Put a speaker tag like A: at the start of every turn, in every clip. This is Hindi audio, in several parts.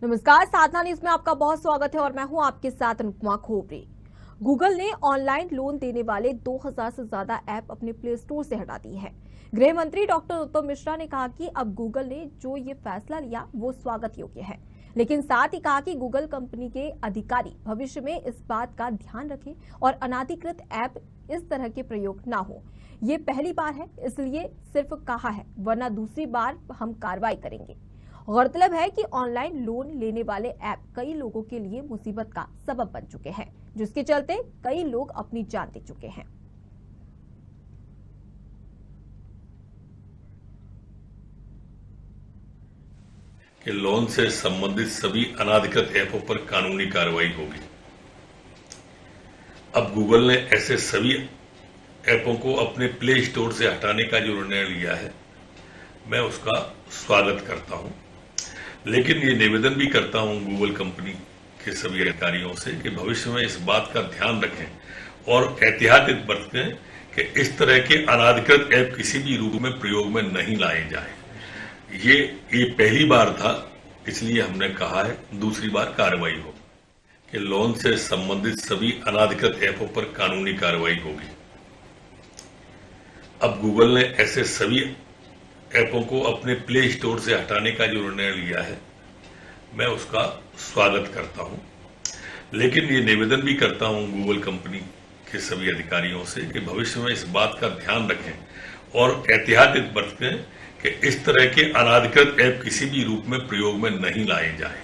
A: नमस्कार, साधना न्यूज में आपका बहुत स्वागत है और मैं हूं आपके साथ अनुपमा खोपरे। गूगल ने ऑनलाइन लोन देने वाले 2000 से ज्यादा ऐप अपने प्ले स्टोर से हटा दी है। गृह मंत्री डॉक्टर उत्तम मिश्रा ने कहा कि अब गूगल ने जो ये फैसला लिया वो स्वागत योग्य है, लेकिन साथ ही कहा कि गूगल कंपनी के अधिकारी भविष्य में इस बात का ध्यान रखें और अनाधिकृत ऐप इस तरह के प्रयोग ना हो। ये पहली बार है, इसलिए सिर्फ कहा है, वरना दूसरी बार हम कार्रवाई करेंगे। गौरतलब है कि ऑनलाइन लोन लेने वाले ऐप कई लोगों के लिए मुसीबत का सबब बन चुके हैं, जिसके चलते कई लोग अपनी जान दे चुके हैं।
B: कि लोन से संबंधित सभी अनाधिकृत ऐपों पर कानूनी कार्रवाई होगी। अब गूगल ने ऐसे सभी ऐपों को अपने प्ले स्टोर से हटाने का जो निर्णय लिया है, मैं उसका स्वागत करता हूं। लेकिन ये निवेदन भी करता हूं गूगल कंपनी के सभी अधिकारियों से कि भविष्य में इस बात का ध्यान रखें और एहतियात बरतें कि इस तरह के अनाधिकृत ऐप किसी भी रूप में प्रयोग में नहीं लाए जाए। ये पहली बार था, इसलिए हमने कहा है दूसरी बार कार्रवाई हो कि लोन से संबंधित सभी अनाधिकृत ऐपों पर कानूनी कार्रवाई होगी। अब गूगल ने ऐसे सभी ऐपों को अपने प्ले स्टोर से हटाने का जो निर्णय लिया है, मैं उसका स्वागत करता हूं। लेकिन ये निवेदन भी करता हूं गूगल कंपनी के सभी अधिकारियों से कि भविष्य में इस बात का ध्यान रखें और एहतियात बरतें कि इस तरह के अनाधिकृत ऐप किसी भी रूप में प्रयोग में नहीं लाए जाए।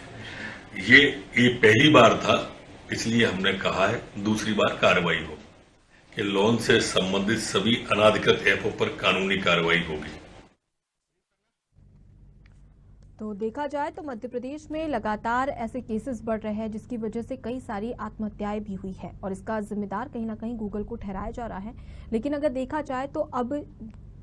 B: ये पहली बार था, इसलिए हमने कहा है दूसरी बार कार्रवाई हो कि लोन से संबंधित सभी अनाधिकृत ऐपों पर कानूनी कार्रवाई होगी।
A: तो देखा जाए तो मध्य प्रदेश में लगातार ऐसे केसेस बढ़ रहे हैं, जिसकी वजह से कई सारी आत्महत्याएं भी हुई है और इसका जिम्मेदार कहीं ना कहीं गूगल को ठहराया जा रहा है। लेकिन अगर देखा जाए तो अब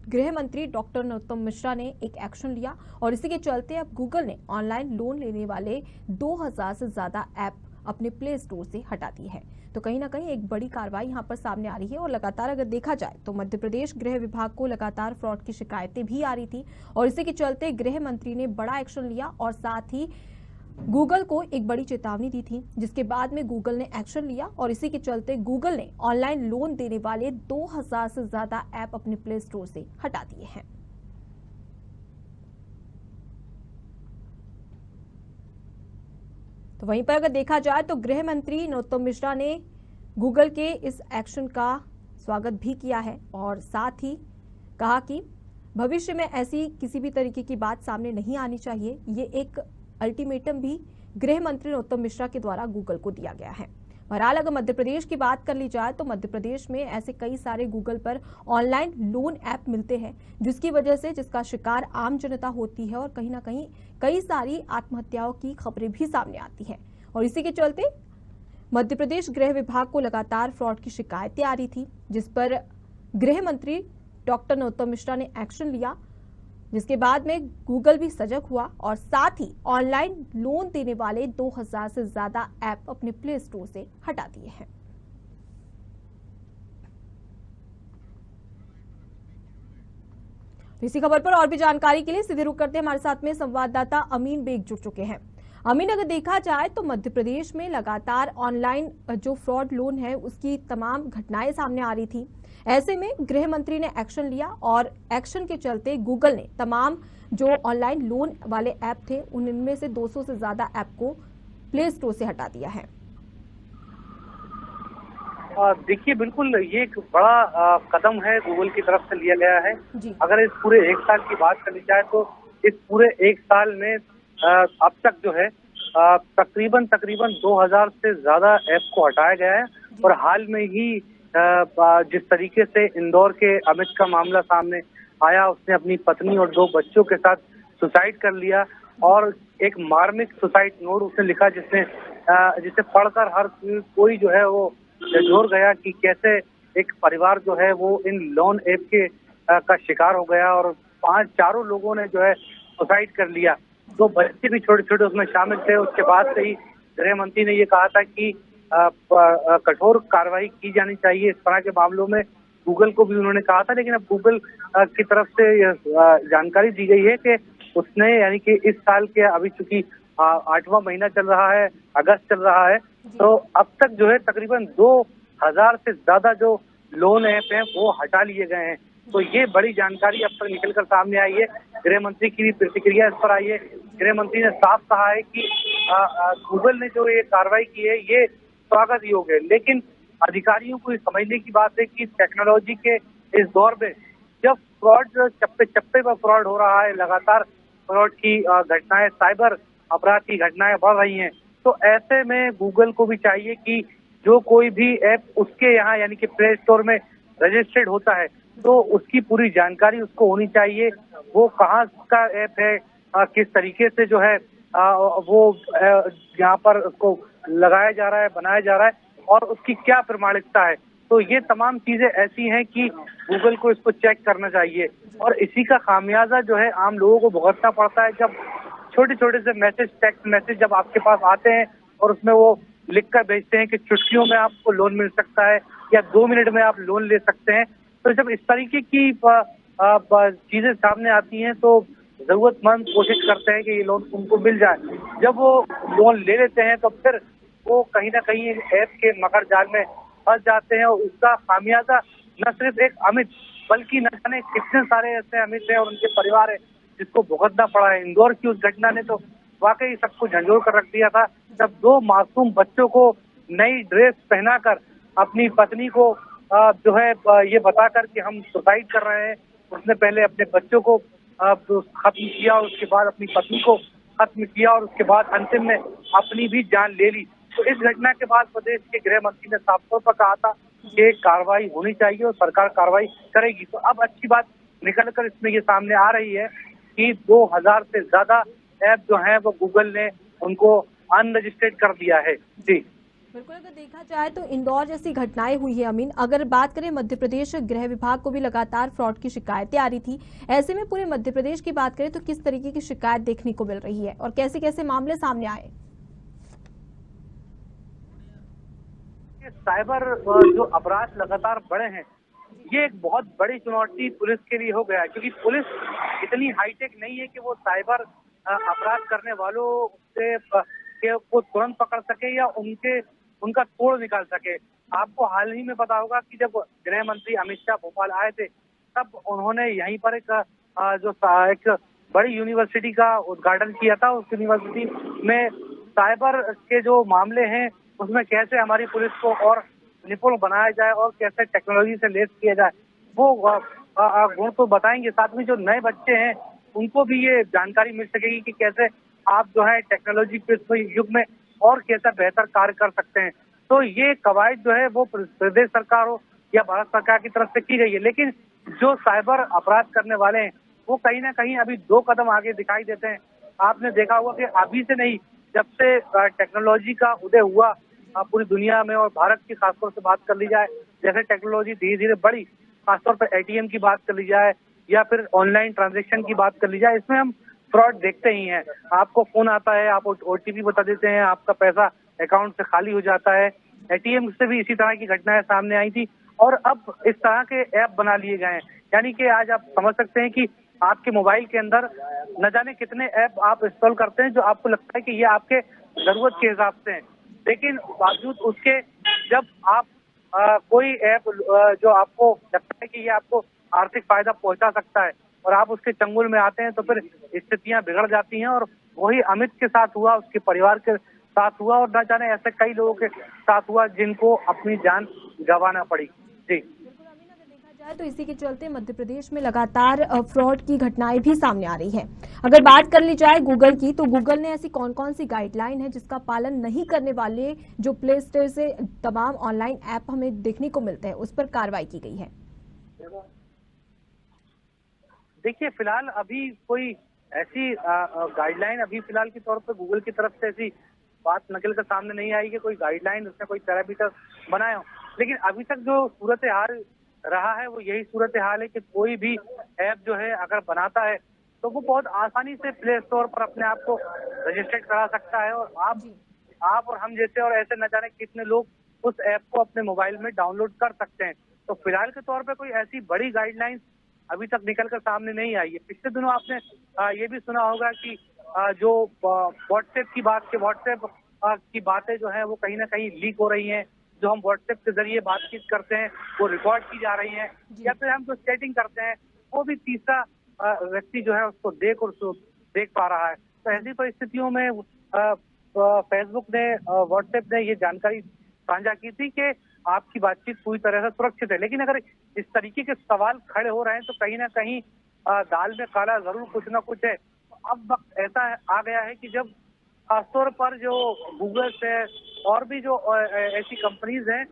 A: गृह मंत्री डॉक्टर उत्तम मिश्रा ने एक एक्शन लिया और इसी के चलते अब गूगल ने ऑनलाइन लोन लेने वाले 2000 से ज्यादा ऐप अपने प्ले स्टोर से हटा दी है। तो कहीं ना कहीं एक बड़ी कार्रवाई यहां पर सामने आ रही है और लगातार अगर देखा जाए तो मध्य प्रदेश गृह विभाग को लगातार फ्रॉड की शिकायतें भी आ रही थी और इसी के चलते गृह मंत्री ने बड़ा एक्शन लिया और साथ ही गूगल को एक बड़ी चेतावनी दी थी, जिसके बाद में गूगल ने एक्शन लिया और इसी के चलते गूगल ने ऑनलाइन लोन देने वाले 2000 से ज्यादा ऐप अपने प्ले स्टोर से हटा दिए हैं। तो वहीं पर अगर देखा जाए तो गृह मंत्री उत्तम मिश्रा ने गूगल के इस एक्शन का स्वागत भी किया है और साथ ही कहा कि भविष्य में ऐसी किसी भी तरीके की बात सामने नहीं आनी चाहिए। ये एक अल्टीमेटम भी गृह मंत्री उत्तम मिश्रा के द्वारा गूगल को दिया गया है। बहरहाल अगर मध्य प्रदेश की बात कर ली जाए तो मध्य प्रदेश में ऐसे कई सारे गूगल पर ऑनलाइन लोन ऐप मिलते हैं, जिसकी वजह से जिसका शिकार आम जनता होती है और कहीं ना कहीं कई सारी आत्महत्याओं की खबरें भी सामने आती है। और इसी के चलते मध्य प्रदेश गृह विभाग को लगातार फ्रॉड की शिकायतें आ रही थी, जिस पर गृह मंत्री डॉक्टर उत्तम मिश्रा ने एक्शन लिया, जिसके बाद में गूगल भी सजग हुआ और साथ ही ऑनलाइन लोन देने वाले 2000 से ज्यादा ऐप अपने प्ले स्टोर से हटा दिए हैं। इसी खबर पर और भी जानकारी के लिए सीधे रुक करते हैं, हमारे साथ में संवाददाता अमीन बेग जुड़ चुके हैं। अमीन, अगर देखा जाए तो मध्य प्रदेश में लगातार ऑनलाइन जो फ्रॉड लोन है उसकी तमाम घटनाएं सामने आ रही थी। ऐसे में गृह मंत्री ने एक्शन लिया और एक्शन के चलते गूगल ने तमाम जो ऑनलाइन लोन वाले ऐप थे उनमें से 200 से ज्यादा ऐप को प्ले स्टोर से हटा दिया है।
C: देखिए, बिल्कुल ये एक बड़ा कदम है गूगल की तरफ से लिया गया है। अगर इस पूरे एक साल की बात कर ली जाए तो इस पूरे एक साल में अब तक जो है तकरीबन 2000 से ज्यादा ऐप को हटाया गया है। और हाल में ही जिस तरीके से इंदौर के अमित का मामला सामने आया, उसने अपनी पत्नी और 2 बच्चों के साथ सुसाइड कर लिया और एक मार्मिक सुसाइड नोट उसने लिखा, जिसे पढ़कर हर कोई जो है वो झंझोर गया कि कैसे एक परिवार जो है वो इन लोन ऐप के का शिकार हो गया और 4 लोगों ने जो है सुसाइड कर लिया। 2 बच्चे भी छोटे छोटे उसमें शामिल थे। उसके बाद से ही गृह मंत्री ने ये कहा था कि कठोर कार्रवाई की जानी चाहिए इस तरह के मामलों में। गूगल को भी उन्होंने कहा था, लेकिन अब गूगल की तरफ से जानकारी दी गई है कि उसने यानी कि इस साल के अभी चूंकि 8वां महीना चल रहा है, अगस्त चल रहा है, तो अब तक जो है तकरीबन 2000 से ज्यादा जो लोन ऐप हैं वो हटा लिए गए हैं। तो ये बड़ी जानकारी अब तक निकलकर सामने आई है। गृह मंत्री की भी प्रतिक्रिया इस पर आई है। गृह मंत्री ने साफ कहा है कि गूगल ने जो ये कार्रवाई की है ये स्वागत योग्य है, लेकिन अधिकारियों को ये समझने की बात है कि टेक्नोलॉजी के इस दौर में जब फ्रॉड चप्पे चप्पे पर फ्रॉड हो रहा है, लगातार फ्रॉड की घटनाएं, साइबर अपराध की घटनाएं बढ़ रही हैं, तो ऐसे में गूगल को भी चाहिए कि जो कोई भी ऐप उसके यहाँ यानी कि प्ले स्टोर में रजिस्टर्ड होता है तो उसकी पूरी जानकारी उसको होनी चाहिए। वो कहाँ का ऐप है, किस तरीके से जो है वो यहाँ पर उसको लगाया जा रहा है, बनाया जा रहा है और उसकी क्या प्रमाणिकता है। तो ये तमाम चीजें ऐसी हैं कि गूगल को इसको चेक करना चाहिए और इसी का खामियाजा जो है आम लोगों को भुगतना पड़ता है। जब छोटे छोटे से मैसेज, टेक्स्ट मैसेज जब आपके पास आते हैं और उसमें वो लिख कर भेजते हैं कि चुटकियों में आपको लोन मिल सकता है या 2 मिनट में आप लोन ले सकते हैं, तो जब इस तरीके की चीजें सामने आती हैं तो जरूरतमंद कोशिश करते हैं कि ये लोन उनको मिल जाए। जब वो लोन ले लेते हैं तो फिर वो कहीं ना कहीं ऐप के मकर जाल में फंस जाते हैं और उसका खामियाजा न सिर्फ एक अमित बल्कि न जाने कितने सारे ऐसे अमित हैं और उनके परिवार है जिसको भुगतना पड़ा है। इंदौर की उस घटना ने तो वाकई सबको झंझोड़ कर रख दिया था, जब 2 मासूम बच्चों को नई ड्रेस पहनाकर अपनी पत्नी को जो है ये बताकर कि हम सुसाइड कर रहे हैं, उसने पहले अपने बच्चों को खत्म किया, उसके बाद अपनी पत्नी को खत्म किया और उसके बाद अंतिम में अपनी भी जान ले ली। तो इस घटना के बाद प्रदेश के गृह मंत्री ने साफ तौर पर कहा था कि कार्रवाई होनी चाहिए और सरकार कार्रवाई करेगी। तो अब अच्छी बात निकलकर इसमें ये सामने आ रही है कि 2000 से ज्यादा ऐप जो हैं वो गूगल ने उनको अनरजिस्टर्ड कर दिया है। जी
A: बिल्कुल, अगर देखा जाए तो इंदौर जैसी घटनाएं हुई है अमीन। अगर बात करें मध्य प्रदेश गृह विभाग को भी लगातार फ्रॉड की शिकायतें आ रही थी, ऐसे में पूरे मध्य प्रदेश की बात करें तो किस तरीके की शिकायत देखने को मिल रही है और कैसे कैसे मामले सामने आए?
C: साइबर जो अपराध लगातार बढ़े हैं, ये एक बहुत बड़ी चुनौती पुलिस के लिए हो गया है, क्योंकि पुलिस इतनी हाईटेक नहीं है कि वो साइबर अपराध करने वालों से को तुरंत पकड़ सके या उनका तोड़ निकाल सके। आपको हाल ही में पता होगा कि जब गृह मंत्री अमित शाह भोपाल आए थे तब उन्होंने यहीं पर एक बड़ी यूनिवर्सिटी का उद्घाटन किया था। उस यूनिवर्सिटी में साइबर के जो मामले हैं उसमें कैसे हमारी पुलिस को और निपुण बनाया जाए और कैसे टेक्नोलॉजी से लेस किया जाए, वो गुण तो बताएंगे। साथ में जो नए बच्चे हैं उनको भी ये जानकारी मिल सकेगी कि कैसे आप जो है टेक्नोलॉजी के युग में और कैसा बेहतर कार्य कर सकते हैं। तो ये कवायद जो है वो प्रदेश सरकार हो या भारत सरकार की तरफ से की गई है, लेकिन जो साइबर अपराध करने वाले हैं वो कहीं ना कहीं अभी 2 कदम आगे दिखाई देते हैं। आपने देखा होगा कि अभी से नहीं, जब से टेक्नोलॉजी का उदय हुआ पूरी दुनिया में और भारत की खासतौर से बात कर ली जाए, जैसे टेक्नोलॉजी धीरे धीरे बढ़ी, खासतौर पर एटीएम की बात कर ली जाए या फिर ऑनलाइन ट्रांजैक्शन की बात कर ली जाए, इसमें हम फ्रॉड देखते ही हैं। आपको फोन आता है, आप ओटीपी बता देते हैं, आपका पैसा अकाउंट से खाली हो जाता है। एटीएम से भी इसी तरह की घटनाएं सामने आई थी और अब इस तरह के ऐप बना लिए गए हैं। यानी कि आज आप समझ सकते हैं कि आपके मोबाइल के अंदर न जाने कितने ऐप आप इंस्टॉल करते हैं जो आपको लगता है कि ये आपके जरूरत के हिसाब से हैं, लेकिन बावजूद उसके जब आप कोई ऐप जो आपको लगता है कि ये आपको आर्थिक फायदा पहुंचा सकता है और आप उसके चंगुल में आते हैं तो फिर स्थितियां बिगड़ जाती हैं। और वही अमित के साथ हुआ, उसके परिवार के साथ हुआ और न जाने ऐसे कई लोगों के साथ हुआ जिनको अपनी जान गंवाना पड़ी। जी
A: तो इसी के चलते मध्य प्रदेश में लगातार फ्रॉड की घटनाएं भी सामने आ रही हैं। अगर बात कर ली जाए गूगल की, तो गूगल ने ऐसी कौन कौन सी गाइडलाइन है जिसका पालन नहीं करने वाले जो प्ले स्टोर से तमाम ऑनलाइन ऐप हमें देखने को मिलते हैं उस पर कार्रवाई की गई है?
C: देखिए, फिलहाल अभी कोई ऐसी गाइडलाइन अभी फिलहाल के तौर पर गूगल की तरफ से ऐसी बात निकल कर सामने नहीं आई कि कोई गाइडलाइन उसने कोई पैरामीटर बनाए हो, लेकिन अभी तक जो सूरत हाल रहा है वो यही सूरत हाल है कि कोई भी ऐप जो है अगर बनाता है तो वो बहुत आसानी से प्ले स्टोर पर अपने आप को रजिस्टर्ड करा सकता है और आप और हम जैसे और ऐसे न जाने कितने लोग उस ऐप को अपने मोबाइल में डाउनलोड कर सकते हैं। तो फिलहाल के तौर पे कोई ऐसी बड़ी गाइडलाइंस अभी तक निकल कर सामने नहीं आई है। पिछले दिनों आपने ये भी सुना होगा कि जो व्हाट्सएप की बातें जो है वो कहीं ना कहीं लीक हो रही हैं। जो हम व्हाट्सएप के जरिए बातचीत करते हैं वो रिकॉर्ड की जा रही है, या फिर हम जो चैटिंग करते हैं वो भी तीसरा व्यक्ति जो है उसको देख पा रहा है। तो ऐसी परिस्थितियों में फेसबुक ने, व्हाट्सएप ने ये जानकारी साझा की थी कि आपकी बातचीत पूरी तरह से सुरक्षित है। लेकिन अगर इस तरीके के सवाल खड़े हो रहे हैं तो कहीं ना कहीं दाल में काला जरूर कुछ ना कुछ है। तो अब वक्त ऐसा आ गया है कि जब खासतौर पर जो गूगल है और भी जो ऐसी कंपनीज हैं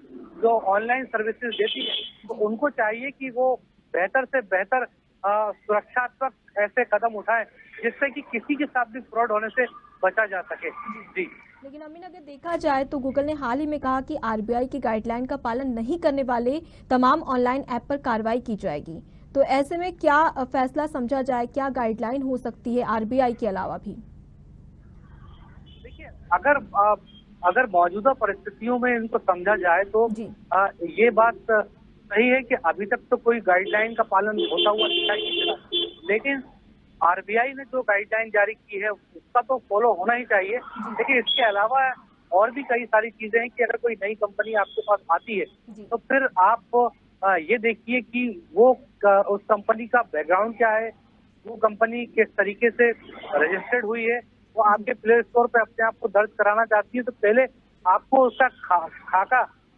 C: जो ऑनलाइन सर्विसेज देती है, तो उनको चाहिए कि वो बेहतर से बेहतर सुरक्षात्मक ऐसे कदम उठाएं जिससे कि किसी के साथ भी फ्रॉड होने से बचा जा सके। जी।
A: लेकिन अमीन, अगर देखा जाए तो गूगल ने हाल ही में कहा कि आरबीआई की गाइडलाइन का पालन नहीं करने वाले तमाम ऑनलाइन ऐप पर कार्रवाई की जाएगी। तो ऐसे में क्या फैसला समझा जाए, क्या गाइडलाइन हो सकती है आरबीआई के अलावा भी?
C: देखिए, अगर मौजूदा परिस्थितियों में इनको समझा जाए तो ये बात सही है कि अभी तक तो कोई गाइडलाइन का पालन होता हुआ दिखाई नहीं दे रहा, लेकिन आरबीआई ने जो गाइडलाइन जारी की है उसका तो फॉलो होना ही चाहिए। लेकिन इसके अलावा और भी कई सारी चीजें हैं कि अगर कोई नई कंपनी आपके पास आती है तो फिर आप ये देखिए कि वो उस कंपनी का बैकग्राउंड क्या है, वो कंपनी किस तरीके से रजिस्टर्ड हुई है, वो आपके प्ले स्टोर पे अपने आप को दर्ज कराना चाहती है तो पहले आपको उसका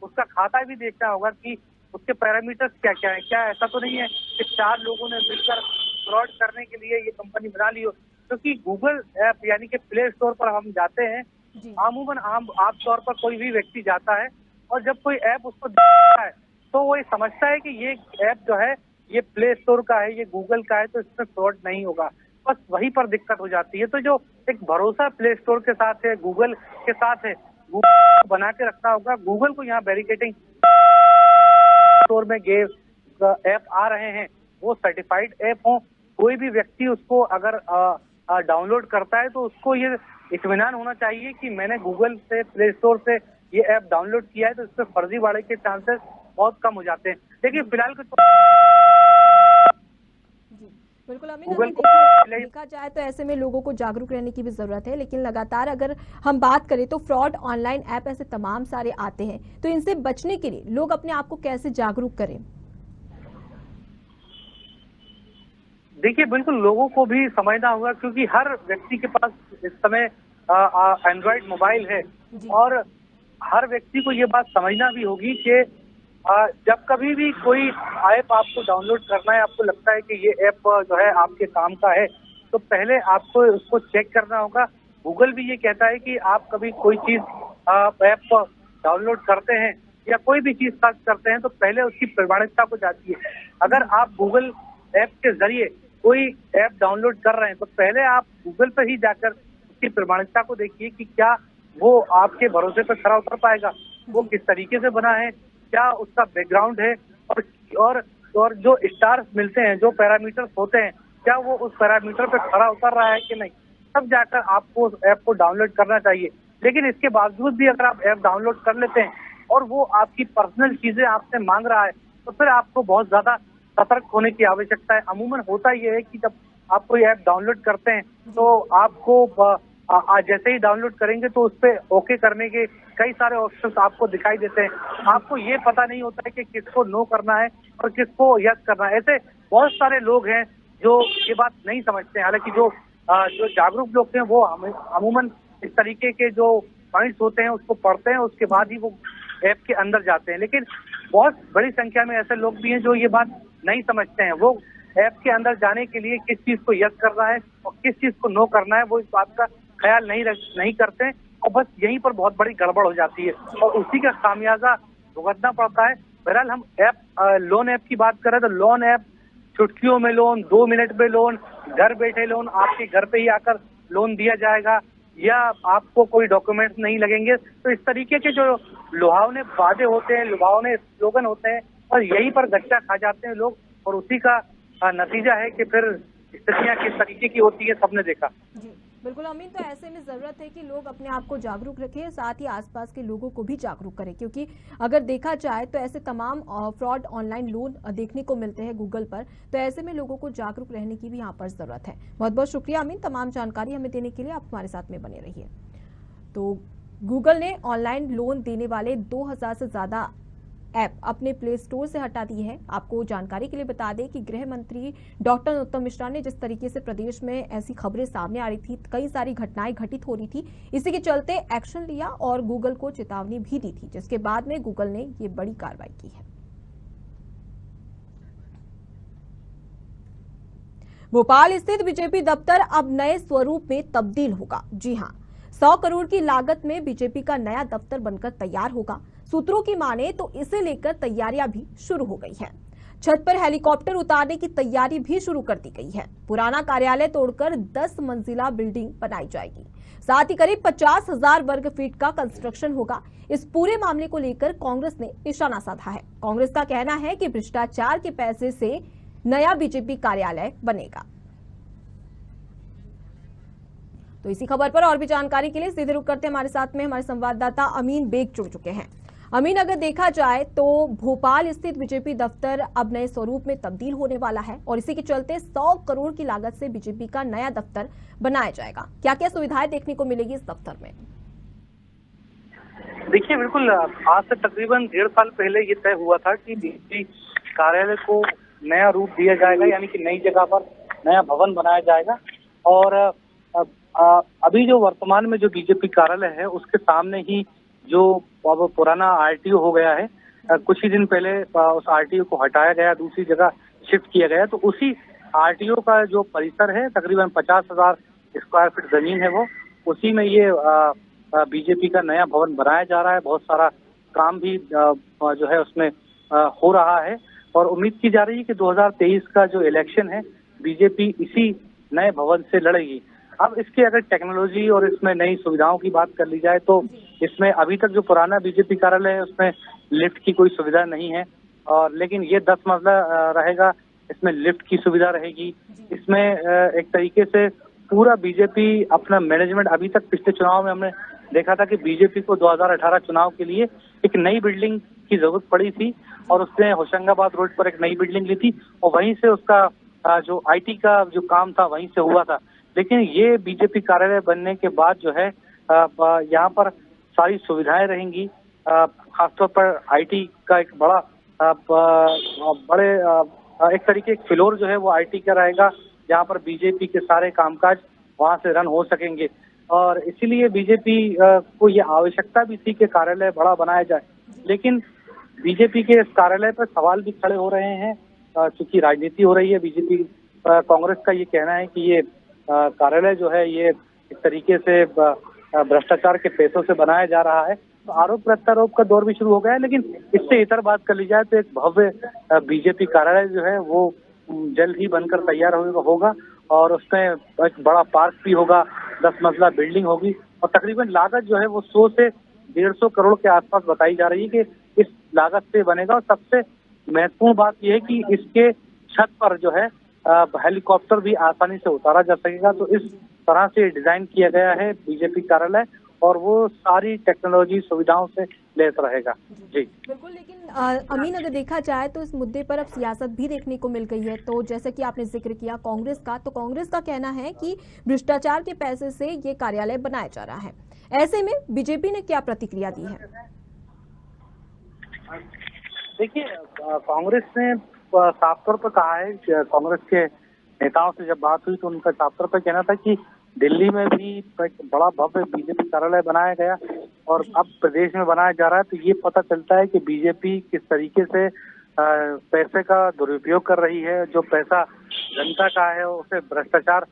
C: उसका खाता भी देखना होगा कि उसके पैरामीटर्स क्या क्या है। क्या ऐसा तो नहीं है कि 4 लोगों ने मिलकर फ्रॉड करने के लिए ये कंपनी बना ली हो? क्योंकि गूगल ऐप यानी कि प्ले स्टोर पर हम जाते हैं, अमूमन आमतौर पर कोई भी व्यक्ति जाता है और जब कोई ऐप उसको देखता है तो वो ये समझता है कि ये ऐप जो है ये प्ले स्टोर का है, ये गूगल का है, तो इसमें फ्रॉड नहीं होगा। बस वहीं पर दिक्कत हो जाती है। तो जो एक भरोसा प्ले स्टोर के साथ है, गूगल के साथ है, गूगल को बना के रखना होगा। गूगल को यहाँ बैरिकेडिंग स्टोर में ऐप आ रहे हैं वो सर्टिफाइड ऐप हो, कोई भी व्यक्ति उसको अगर डाउनलोड करता है तो उसको ये इत्मीनान होना चाहिए कि मैंने गूगल से, प्ले स्टोर से ये ऐप डाउनलोड किया है, तो इसमें फर्जीवाड़े के चांसेस बहुत कम हो जाते हैं। लेकिन फिलहाल
A: बिल्कुल अमीन, देखा जाए तो ऐसे में लोगों को जागरूक रहने की भी जरूरत है। लेकिन लगातार अगर हम बात करें तो फ्रॉड ऑनलाइन ऐप ऐसे तमाम सारे आते हैं, तो इनसे बचने के लिए लोग अपने आप को कैसे जागरूक करें?
C: देखिए, बिल्कुल लोगों को भी समझना होगा क्योंकि हर व्यक्ति के पास इस समय एंड्रॉइड मोबाइल है और हर व्यक्ति को ये बात समझना भी होगी कि जब कभी भी कोई ऐप आपको डाउनलोड करना है, आपको लगता है कि ये ऐप जो है आपके काम का है, तो पहले आपको उसको चेक करना होगा। गूगल भी ये कहता है कि आप कभी कोई चीज ऐप डाउनलोड करते हैं या कोई भी चीज सर्च करते हैं तो पहले उसकी प्रमाणिकता को जांचिए। अगर आप गूगल ऐप के जरिए कोई ऐप डाउनलोड कर रहे हैं तो पहले आप गूगल पर ही जाकर उसकी प्रमाणिकता को देखिए कि क्या वो आपके भरोसे पर खरा उतर पाएगा, वो किस तरीके से बना है, क्या उसका बैकग्राउंड है और जो स्टार्स मिलते हैं, जो पैरामीटर्स होते हैं, क्या वो उस पैरामीटर पे खरा उतर रहा है कि नहीं, तब जाकर आपको उस ऐप को डाउनलोड करना चाहिए। लेकिन इसके बावजूद भी अगर आप ऐप डाउनलोड कर लेते हैं और वो आपकी पर्सनल चीजें आपसे मांग रहा है तो फिर आपको बहुत ज्यादा सतर्क होने की आवश्यकता है। अमूमन होता ये है कि जब आप कोई ऐप डाउनलोड करते हैं तो आपको जैसे ही डाउनलोड करेंगे तो उस पर ओके करने के कई सारे ऑप्शंस आपको दिखाई देते हैं। आपको ये पता नहीं होता है कि किसको नो करना है और किसको यस करना है। ऐसे बहुत सारे लोग हैं जो ये बात नहीं समझते हैं। हालांकि जो जागरूक लोग हैं वो अमूमन इस तरीके के जो पॉइंट्स होते हैं उसको पढ़ते हैं, उसके बाद ही वो ऐप के अंदर जाते हैं। लेकिन बहुत बड़ी संख्या में ऐसे लोग भी हैं जो ये बात नहीं समझते हैं। वो ऐप के अंदर जाने के लिए किस चीज को यस करना है और किस चीज को नो करना है वो इस बात का ख्याल नहीं करते हैं और बस यहीं पर बहुत बड़ी गड़बड़ हो जाती है और उसी का खामियाजा भुगतना पड़ता है। बहरहाल हम लोन ऐप की बात करें तो लोन ऐप चुटकियों में लोन, 2 मिनट में लोन, घर बैठे लोन, आपके घर पे ही आकर लोन दिया जाएगा या आपको कोई डॉक्यूमेंट्स नहीं लगेंगे। तो इस तरीके के जो लुभावने वादे होते हैं, लुभावने स्लोगन होते हैं और यहीं पर गच्चा खा जाते हैं लोग और उसी का नतीजा है कि फिर स्थितियां किस तरीके की होती है सबने देखा।
A: जी। बिल्कुल अमीन, तो ऐसे में जरूरत है कि लोग अपने आप को जागरूक रखें, साथ ही आसपास के लोगों को भी जागरूक करें, क्योंकि अगर देखा जाए तो ऐसे तमाम फ्रॉड ऑनलाइन लोन देखने को मिलते हैं गूगल पर। तो ऐसे में लोगों को जागरूक रहने की भी यहाँ पर जरूरत है। बहुत बहुत शुक्रिया अमीन, तमाम जानकारी हमें देने के लिए। आप हमारे साथ में बने रहिए। तो गूगल ने ऑनलाइन लोन देने वाले 2000 से ज्यादा ऐप अपने प्ले स्टोर से हटा दी है। आपको जानकारी के लिए बता दें कि गृह मंत्री डॉक्टर नरोत्तम मिश्रा ने जिस तरीके से प्रदेश में ऐसी खबरें सामने आ रही थी, कई सारी घटनाएं घटित हो रही थी, इसी के चलते एक्शन लिया और गूगल को चेतावनी भी दी थी, जिसके बाद में गूगल ने ये बड़ी कार्रवाई की है। भोपाल स्थित बीजेपी दफ्तर अब नए स्वरूप में तब्दील होगा। जी हां, 100 करोड़ की लागत में बीजेपी का नया दफ्तर बनकर तैयार होगा। सूत्रों की माने तो इसे लेकर तैयारियां भी शुरू हो गई हैं। छत पर हेलीकॉप्टर उतारने की तैयारी भी शुरू कर दी गई है। पुराना कार्यालय तोड़कर 10 मंजिला बिल्डिंग बनाई जाएगी। साथ ही करीब 50,000 वर्ग फीट का कंस्ट्रक्शन होगा। इस पूरे मामले को लेकर कांग्रेस ने निशाना साधा है। कांग्रेस का कहना है कि भ्रष्टाचार के पैसे से नया बीजेपी कार्यालय बनेगा। तो इसी खबर पर और भी जानकारी के लिए सीधे रुक करते हमारे साथ में हमारे संवाददाता अमीन बेग जुड़ चुके हैं। अमीन, अगर देखा जाए तो भोपाल स्थित बीजेपी दफ्तर अब नए स्वरूप में तब्दील होने वाला है और इसी के चलते 100 करोड़ की लागत से बीजेपी का नया दफ्तर बनाया जाएगा। क्या क्या सुविधाएं देखने को मिलेगी इस दफ्तर में?
C: देखिए, बिल्कुल आज से तकरीबन 1.5 साल पहले ये तय हुआ था कि बीजेपी कार्यालय को नया रूप दिया जाएगा, यानी कि नई जगह पर नया भवन बनाया जाएगा। और अभी जो वर्तमान में जो बीजेपी कार्यालय है उसके सामने ही जो अब पुराना आरटीओ हो गया है, कुछ ही दिन पहले उस आरटीओ को हटाया गया, दूसरी जगह शिफ्ट किया गया। तो उसी आरटीओ का जो परिसर है, तकरीबन 50,000 स्क्वायर फीट जमीन है, वो उसी में ये बीजेपी का नया भवन बनाया जा रहा है। बहुत सारा काम भी जो है उसमें हो रहा है और उम्मीद की जा रही है कि 2023 का जो इलेक्शन है बीजेपी इसी नए भवन से लड़ेगी। अब इसके अगर टेक्नोलॉजी और इसमें नई सुविधाओं की बात कर ली जाए तो इसमें अभी तक जो पुराना बीजेपी कार्यालय है उसमें लिफ्ट की कोई सुविधा नहीं है, और लेकिन ये 10 मंजिला रहेगा, इसमें लिफ्ट की सुविधा रहेगी। इसमें एक तरीके से पूरा बीजेपी अपना मैनेजमेंट, अभी तक पिछले चुनाव में हमने देखा था कि बीजेपी को 2018 चुनाव के लिए एक नई बिल्डिंग की जरूरत पड़ी थी और उसने होशंगाबाद रोड पर एक नई बिल्डिंग ली थी और वहीं से उसका जो आईटी का जो काम था वहीं से हुआ था। लेकिन ये बीजेपी कार्यालय बनने के बाद जो है यहाँ पर सारी सुविधाएं रहेंगी। खासतौर पर आईटी का एक बड़े एक तरीके फ्लोर जो है वो आईटी का रहेगा, जहाँ पर बीजेपी के सारे कामकाज वहाँ से रन हो सकेंगे। और इसीलिए बीजेपी को ये आवश्यकता भी थी कि कार्यालय बड़ा बनाया जाए। लेकिन बीजेपी के इस कार्यालय पर सवाल भी खड़े हो रहे हैं, क्योंकि राजनीति हो रही है। बीजेपी कांग्रेस का ये कहना है कि ये कार्यालय जो है ये एक तरीके से भ्रष्टाचार के पैसों से बनाया जा रहा है। तो आरोप प्रत्यारोप का दौर भी शुरू हो गया है। लेकिन इससे इतर बात कर ली जाए तो एक भव्य बीजेपी कार्यालय जो है वो जल्द ही बनकर तैयार होगा और उसमें एक बड़ा पार्क भी होगा, 10 मंजिला बिल्डिंग होगी और तकरीबन लागत जो है वो 100 से 150 करोड़ के आसपास बताई जा रही है कि इस लागत से बनेगा। और सबसे महत्वपूर्ण बात यह है कि इसके छत पर जो है हेलीकॉप्टर भी आसानी से उतारा जा सकेगा। तो इस तरह से डिजाइन किया गया है बीजेपी कार्यालय और वो सारी टेक्नोलॉजी सुविधाओं से लैस रहेगा। जी
A: बिल्कुल, लेकिन अमीन, अगर देखा जाए तो इस मुद्दे पर अब सियासत भी देखने को मिल गई है। तो जैसे कि आपने जिक्र किया कांग्रेस का, तो कांग्रेस का कहना है कि भ्रष्टाचार के पैसे से ये कार्यालय बनाया जा रहा है। ऐसे में बीजेपी ने क्या प्रतिक्रिया दी है?
C: देखिए, कांग्रेस ने साफ तौर पर कहा है, कांग्रेस के नेताओं से जब बात हुई तो उनका साफ तौर पर कहना था कि दिल्ली में भी एक बड़ा भव्य बीजेपी कार्यालय बनाया गया और अब प्रदेश में बनाया जा रहा है। तो ये पता चलता है कि बीजेपी किस तरीके से पैसे का दुरुपयोग कर रही है। जो पैसा जनता का है उसे भ्रष्टाचार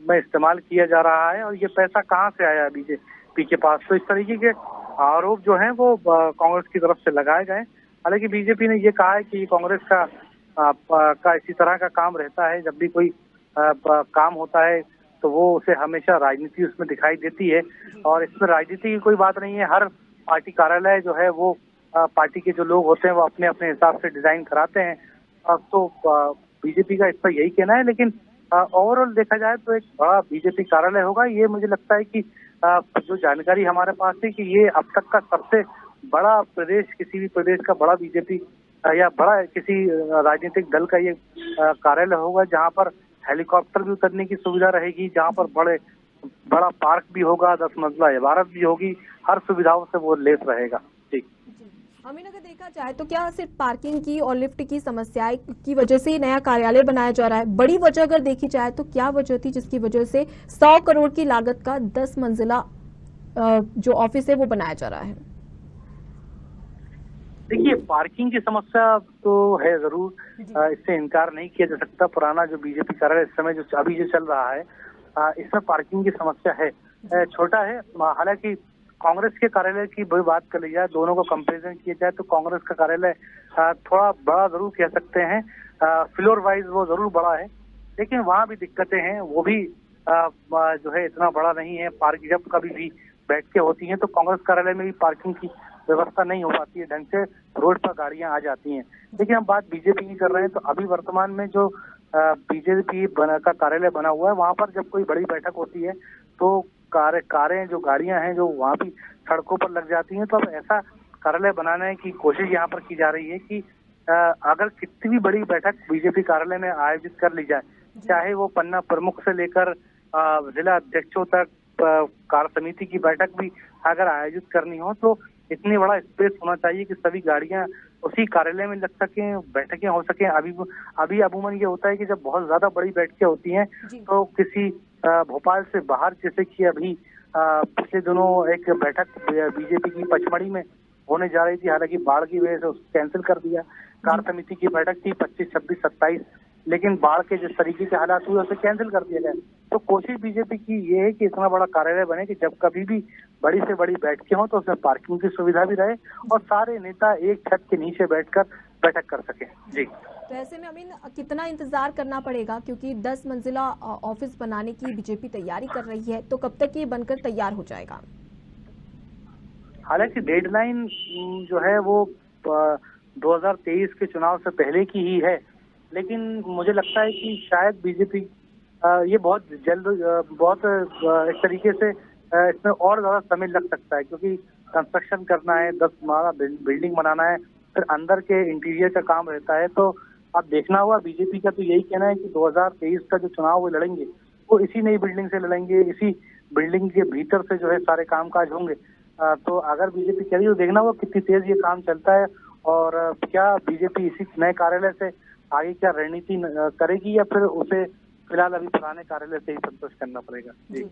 C: में इस्तेमाल किया जा रहा है और ये पैसा कहाँ से आया बीजेपी के पास। तो इस तरीके के आरोप जो है वो कांग्रेस की तरफ से लगाए गए। हालांकि बीजेपी ने ये कहा है कि कांग्रेस का इसी तरह का काम रहता है, जब भी कोई काम होता है तो वो उसे हमेशा राजनीति उसमें दिखाई देती है और इसमें राजनीति की कोई बात नहीं है। हर पार्टी कार्यालय जो है वो पार्टी के जो लोग होते हैं वो अपने अपने हिसाब से डिजाइन कराते हैं। तो बीजेपी का इस पर यही कहना है। लेकिन ओवरऑल देखा जाए तो एक बड़ा बीजेपी कार्यालय होगा। ये मुझे लगता है कि जो जानकारी हमारे पास है कि ये अब तक का सबसे बड़ा प्रदेश, किसी भी प्रदेश का बड़ा बीजेपी या बड़ा किसी राजनीतिक दल का ये कार्यालय होगा, जहां पर हेलीकॉप्टर भी उतरने की सुविधा रहेगी, जहां पर बड़ा पार्क भी होगा, 10 मंजिला इमारत भी होगी, हर सुविधाओं से वो लेस रहेगा। जी
A: अमीन, अगर देखा जाए तो क्या सिर्फ पार्किंग की और लिफ्ट की समस्याएं की वजह से नया कार्यालय बनाया जा रहा है? बड़ी वजह अगर देखी जाए तो क्या वजह थी जिसकी वजह से 100 करोड़ की लागत का 10 मंजिला जो ऑफिस है वो बनाया जा रहा है?
C: देखिए, पार्किंग की समस्या तो है जरूर, इससे इनकार नहीं किया जा सकता। पुराना जो बीजेपी कार्यालय इस समय जो अभी जो चल रहा है, इसमें पार्किंग की समस्या है, छोटा है। हालांकि कांग्रेस के कार्यालय की बात कर ली जाए, दोनों को कंपेरिजन किया जाए तो कांग्रेस का कार्यालय थोड़ा बड़ा जरूर कह सकते हैं, फ्लोर वाइज वो जरूर बड़ा है, लेकिन वहाँ भी दिक्कतें हैं, वो भी जो है इतना बड़ा नहीं है। पार्क जब कभी भी बैठकें होती हैं तो कांग्रेस कार्यालय में भी पार्किंग की व्यवस्था नहीं हो पाती है ढंग से, रोड पर गाड़ियां आ जाती हैं। लेकिन हम बात बीजेपी की कर रहे हैं तो अभी वर्तमान में जो बीजेपी का कार्यालय बना हुआ है, वहाँ पर जब कोई बड़ी बैठक होती है तो कारें जो गाड़ियां हैं जो वहाँ भी सड़कों पर लग जाती हैं। तो अब ऐसा कार्यालय बनाने की कोशिश यहाँ पर की जा रही है कि अगर कितनी भी बड़ी बैठक बीजेपी कार्यालय में आयोजित कर ली जाए, चाहे वो पन्ना प्रमुख से लेकर जिला अध्यक्षों तक कार्य समिति की बैठक भी अगर आयोजित करनी हो, तो इतनी बड़ा स्पेस होना चाहिए कि सभी गाड़ियां उसी कार्यालय में लग सकें, बैठकें हो सकें। अभी अमूमन ये होता है कि जब बहुत ज्यादा बड़ी बैठकें होती हैं तो किसी भोपाल से बाहर, जैसे कि अभी पिछले दिनों एक बैठक बीजेपी की पचमढ़ी में होने जा रही थी, हालांकि बाढ़ की वजह से उसको कैंसिल कर दिया। कार्य समिति की बैठक थी 25, 26, 27, लेकिन बाढ़ के जिस तरीके के हालात हुए उसे कैंसिल कर दिया गया। तो कोशिश बीजेपी की ये है कि इतना बड़ा कार्यालय बने कि जब कभी भी बड़ी से बड़ी बैठकें हो तो उसमें पार्किंग की सुविधा भी रहे और सारे नेता एक छत के नीचे बैठकर बैठक कर सके। जी,
A: तो ऐसे में अमीन कितना इंतजार करना पड़ेगा, क्योंकि 10 मंजिला ऑफिस बनाने की बीजेपी तैयारी कर रही है, तो कब तक ये बनकर तैयार हो जाएगा?
C: हालांकि डेडलाइन जो है वो 2023 के चुनाव से पहले की ही है, लेकिन मुझे लगता है कि शायद बीजेपी ये बहुत जल्द बहुत एक तरीके से इसमें और ज्यादा समय लग सकता है, क्योंकि कंस्ट्रक्शन करना है, 10 माला बिल्डिंग बनाना है, फिर अंदर के इंटीरियर का काम रहता है। तो अब देखना हुआ, बीजेपी का तो यही कहना है कि 2023 का जो चुनाव वो लड़ेंगे वो इसी नई बिल्डिंग से लड़ेंगे, इसी बिल्डिंग के भीतर से जो है सारे कामकाज होंगे। तो अगर बीजेपी कह रही है तो देखना हुआ कितनी तेज ये काम चलता है और क्या बीजेपी इसी नए कार्यालय से आगे क्या रणनीति करेगी या फिर उसे फिलहाल अभी पुराने कार्यालय से ही संतोष करना पड़ेगा। जी,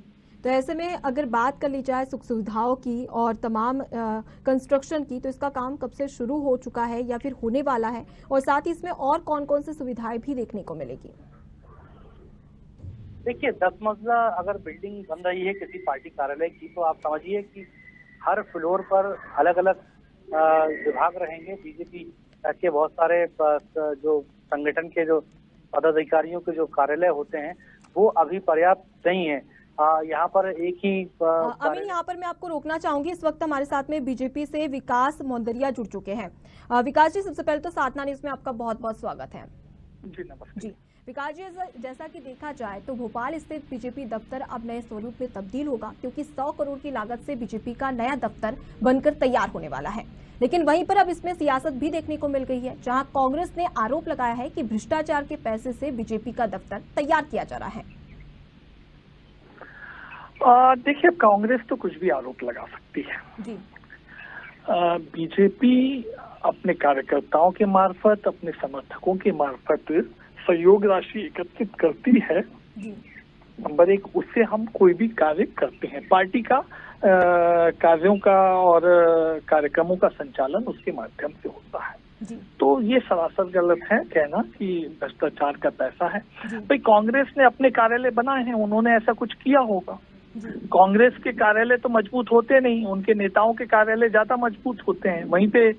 A: तो ऐसे में अगर बात कर ली जाए सुख सुविधाओं की और तमाम कंस्ट्रक्शन की, तो इसका काम कब से शुरू हो चुका है या फिर होने वाला है, और साथ ही इसमें और कौन कौन सी सुविधाएं भी देखने को मिलेगी?
C: देखिए, 10 मंजिला अगर बिल्डिंग बन रही है किसी पार्टी कार्यालय की, तो आप समझिए कि हर फ्लोर पर अलग अलग विभाग रहेंगे। बीजेपी के बहुत सारे जो संगठन के जो पदाधिकारियों के जो कार्यालय होते हैं वो अभी पर्याप्त नहीं है। यहाँ पर एक ही
A: अमीन, यहाँ पर मैं आपको रोकना चाहूंगी। इस वक्त हमारे साथ में बीजेपी से विकास मोंदरिया जुड़ चुके हैं। विकास जी, सबसे पहले तो साधना न्यूज में आपका बहुत बहुत स्वागत है।
C: जी, नमस्कार।
A: जी विकास जी, जैसा कि देखा जाए तो भोपाल स्थित बीजेपी दफ्तर अब नए स्वरूप में तब्दील होगा, क्योंकि 100 करोड़ की लागत से बीजेपी का नया दफ्तर बनकर तैयार होने वाला है। लेकिन वहीं पर अब इसमें सियासत भी देखने को मिल गई है, जहां कांग्रेस ने आरोप लगाया है कि भ्रष्टाचार के पैसे से बीजेपी का दफ्तर तैयार किया जा रहा है।
D: देखिए, कांग्रेस तो कुछ भी आरोप लगा सकती है
A: जी।
D: बीजेपी अपने कार्यकर्ताओं के मार्फत, अपने समर्थकों के मार्फत सहयोग राशि एकत्रित करती है। नंबर 1, उससे हम कोई भी कार्य करते हैं, पार्टी का कार्यों का और कार्यक्रमों का संचालन उसके माध्यम से होता है। तो ये सरासर गलत है कहना कि भ्रष्टाचार का पैसा है। भाई, कांग्रेस ने अपने कार्यालय बनाए हैं, उन्होंने ऐसा कुछ किया होगा। कांग्रेस के कार्यालय तो मजबूत होते नहीं, उनके नेताओं के कार्यालय ज्यादा मजबूत होते हैं, वहीं पे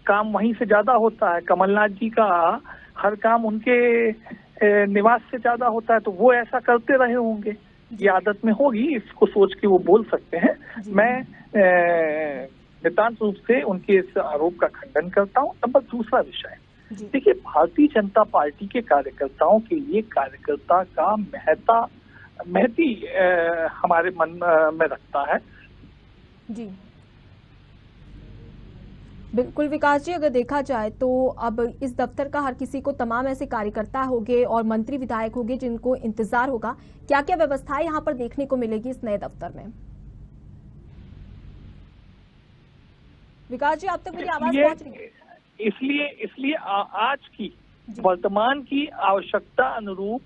D: काम वहीं से ज्यादा होता है। कमलनाथ जी का हर काम उनके निवास से ज्यादा होता है, तो वो ऐसा करते रहे होंगे, ये आदत में होगी, इसको सोच के वो बोल सकते हैं। मैं नितांत रूप से उनके इस आरोप का खंडन करता हूँ। नंबर दूसरा विषय, देखिए, भारतीय जनता पार्टी के कार्यकर्ताओं के लिए कार्यकर्ता का महती हमारे मन में रखता है।
A: जी बिल्कुल विकास जी, अगर देखा जाए तो अब इस दफ्तर का हर किसी को तमाम ऐसे कार्यकर्ता होंगे और मंत्री विधायक होंगे जिनको इंतजार होगा, क्या क्या व्यवस्थाएं यहाँ पर देखने को मिलेगी इस नए दफ्तर में? विकास जी, आप तक मेरी आवाज पहुंच रही है?
D: इसलिए आज की वर्तमान की आवश्यकता अनुरूप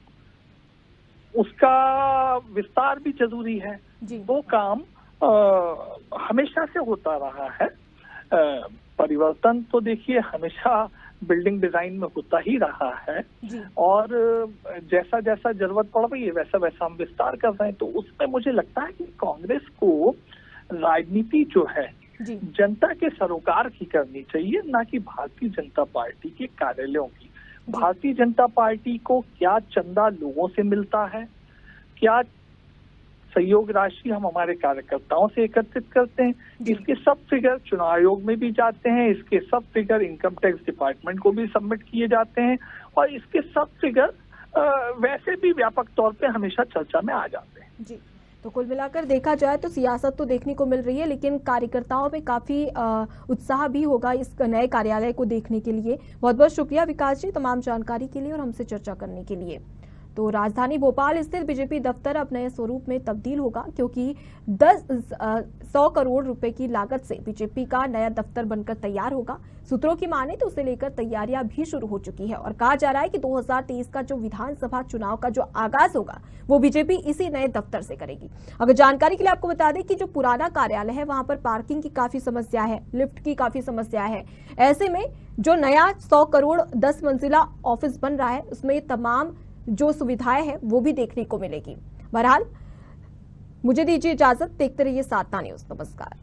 D: उसका विस्तार भी जरूरी है। वो काम हमेशा से होता रहा है। परिवर्तन तो देखिए हमेशा बिल्डिंग डिजाइन में होता ही रहा है, और जैसा जैसा जरूरत पड़ रही है वैसा वैसा हम विस्तार कर रहे हैं। तो उसमें मुझे लगता है कि कांग्रेस को राजनीति जो है जनता के सरोकार की करनी चाहिए, ना कि भारतीय जनता पार्टी के कार्यालयों की। भारतीय जनता पार्टी को क्या चंदा लोगों से मिलता है, क्या सहयोग राशि हम हमारे कार्यकर्ताओं से एकत्रित करते हैं, इसके सब फिगर चुनाव आयोग में भी जाते हैं, इसके सब फिगर इनकम टैक्स डिपार्टमेंट को भी सबमिट किए जाते हैं, और इसके सब फिगर वैसे भी व्यापक तौर पे हमेशा चर्चा में आ जाते हैं।
A: जी, तो कुल मिलाकर देखा जाए तो सियासत तो देखने को मिल रही है, लेकिन कार्यकर्ताओं में काफी उत्साह भी होगा इस नए कार्यालय को देखने के लिए। बहुत बहुत शुक्रिया विकास जी तमाम जानकारी के लिए और हमसे चर्चा करने के लिए। तो राजधानी भोपाल स्थित बीजेपी दफ्तर अब नए स्वरूप में तब्दील होगा, क्योंकि 100 करोड़ रुपए की लागत से बीजेपी का नया दफ्तर बनकर तैयार होगा। सूत्रों की माने तो उसे लेकर तैयारियां भी शुरू हो चुकी है और कहा जा रहा है कि 2023 का जो विधानसभा चुनाव का जो आगाज होगा वो बीजेपी इसी नए दफ्तर से करेगी। अगर जानकारी के लिए आपको बता दें कि जो पुराना कार्यालय है वहां पर पार्किंग की काफी समस्या है, लिफ्ट की काफी समस्या है। ऐसे में जो नया 100 करोड़ 10 मंजिला ऑफिस बन रहा है उसमें तमाम जो सुविधाएं हैं वो भी देखने को मिलेगी। बहरहाल मुझे दीजिए इजाजत, देखते रहिए 7 न्यूज़। नमस्कार।